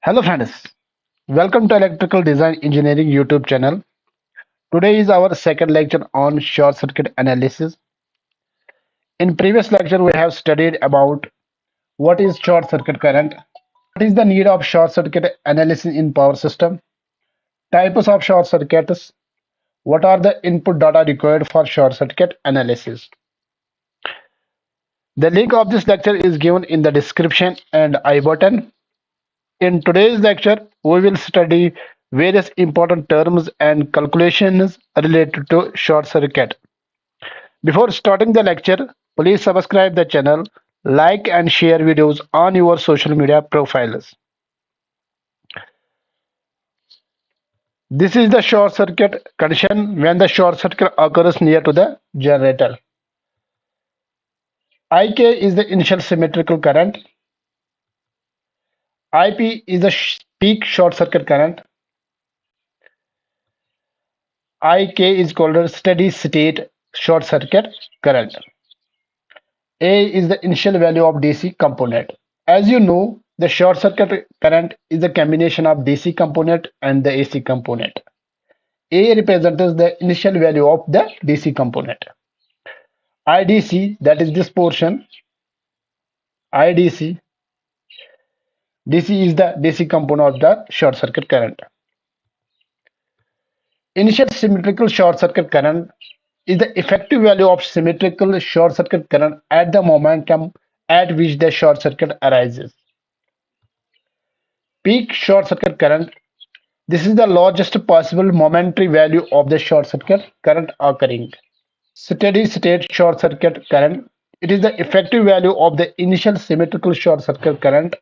Hello friends, welcome to Electrical Design Engineering YouTube channel. Today is our second lecture on short circuit analysis. In previous lecture we have studied about what is short circuit current, what is the need of short circuit analysis in power system, types of short circuits, what are the input data required for short circuit analysis. The link of this lecture is given in the description and I button. In today's lecture, we will study various important terms and calculations related to short circuit. Before starting the lecture, please subscribe the channel, like and share videos on your social media profiles. This is the short circuit condition when the short circuit occurs near to the generator. IK is the initial symmetrical current. IP is the peak short circuit current. IK is called a steady state short circuit current. A is the initial value of DC component. As you know, the short circuit current is a combination of DC component and the AC component. A represents the initial value of the DC component. IDC, that is this portion, IDC, DC is the DC component of the short circuit current. Initial symmetrical short circuit current is the effective value of symmetrical short circuit current at the momentum at which the short circuit arises. Peak short circuit current. This is the largest possible momentary value of the short circuit current occurring. Steady state short circuit current. It is the effective value of the initial symmetrical short circuit current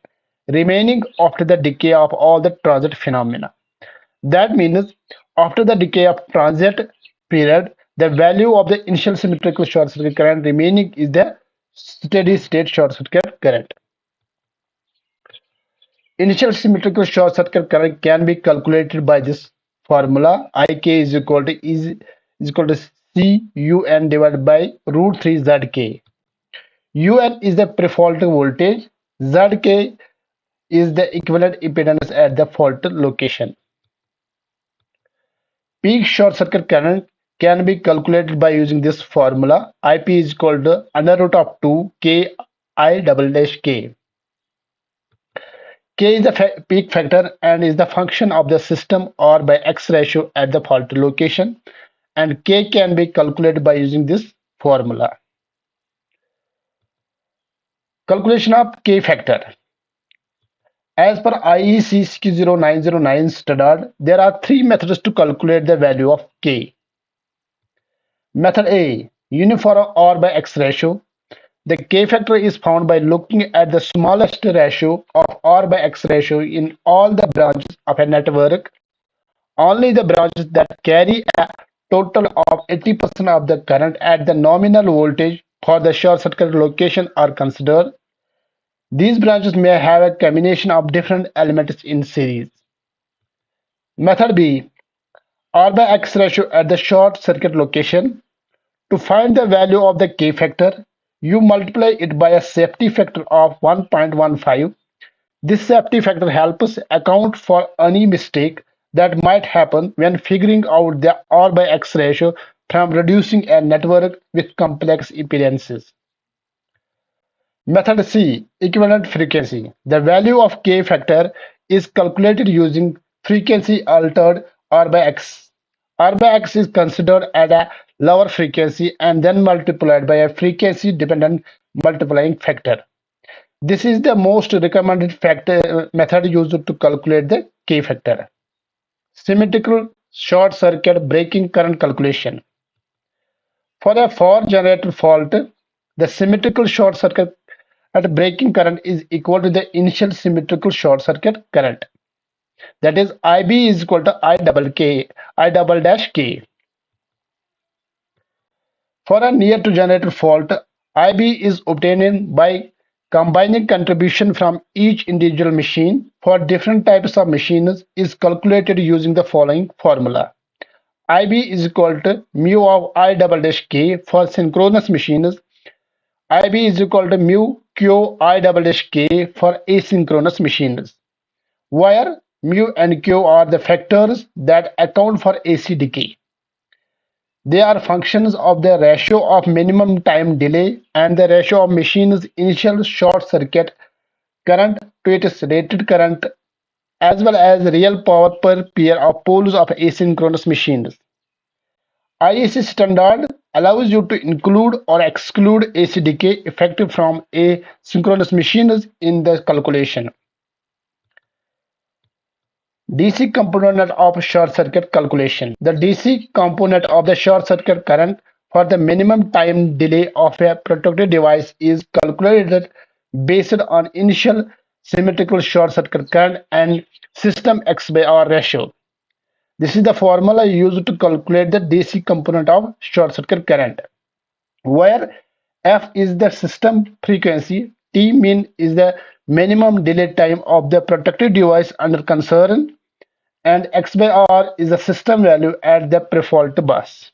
remaining after the decay of all the transit phenomena. That means after the decay of transit period, the value of the initial symmetrical short circuit current remaining is the steady state short circuit current. Initial symmetrical short circuit current can be calculated by this formula. IK is equal to CUN divided by root 3 ZK. UN is the pre-fault voltage. ZK is the equivalent impedance at the fault location. Peak short circuit current can be calculated by using this formula. IP is equal to under root of 2 K I double dash K. K is the peak factor and is the function of the system or by X ratio at the fault location, and K can be calculated by using this formula. Calculation of K factor. As per IEC 60909 standard, there are three methods to calculate the value of K. Method A, uniform R by X ratio. The K factor is found by looking at the smallest ratio of R by X ratio in all the branches of a network. Only the branches that carry a total of 80% of the current at the nominal voltage for the short circuit location are considered. These branches may have a combination of different elements in series. Method B, R by X ratio at the short circuit location. To find the value of the K factor, you multiply it by a safety factor of 1.15. This safety factor helps account for any mistake that might happen when figuring out the R by X ratio from reducing a network with complex impedances. Method C, equivalent frequency. The value of K factor is calculated using frequency altered R by X. R by X is considered at a lower frequency and then multiplied by a frequency dependent multiplying factor. This is the most recommended method used to calculate the K factor. Symmetrical short circuit breaking current calculation. For a 4-generator fault, the symmetrical short circuit at breaking current is equal to the initial symmetrical short circuit current. That is IB is equal to I double dash K. For a near to generator fault, IB is obtained by combining contribution from each individual machine for different types of machines is calculated using the following formula. IB is equal to mu of I double dash K for synchronous machines. IB is equal to mu Q I double dash K for asynchronous machines. where mu and q are the factors that account for AC decay. They are functions of the ratio of minimum time delay and the ratio of machine's initial short circuit current to its rated current, as well as real power per pair of poles of asynchronous machines. IEC standard allows you to include or exclude AC decay effective from asynchronous machines in the calculation. DC component of short circuit calculation. The DC component of the short circuit current for the minimum time delay of a protected device is calculated based on initial symmetrical short circuit current and system X by R ratio. This is the formula used to calculate the DC component of short circuit current, where F is the system frequency, T min is the minimum delay time of the protected device under concern, and X by R is the system value at the pre-fault bus.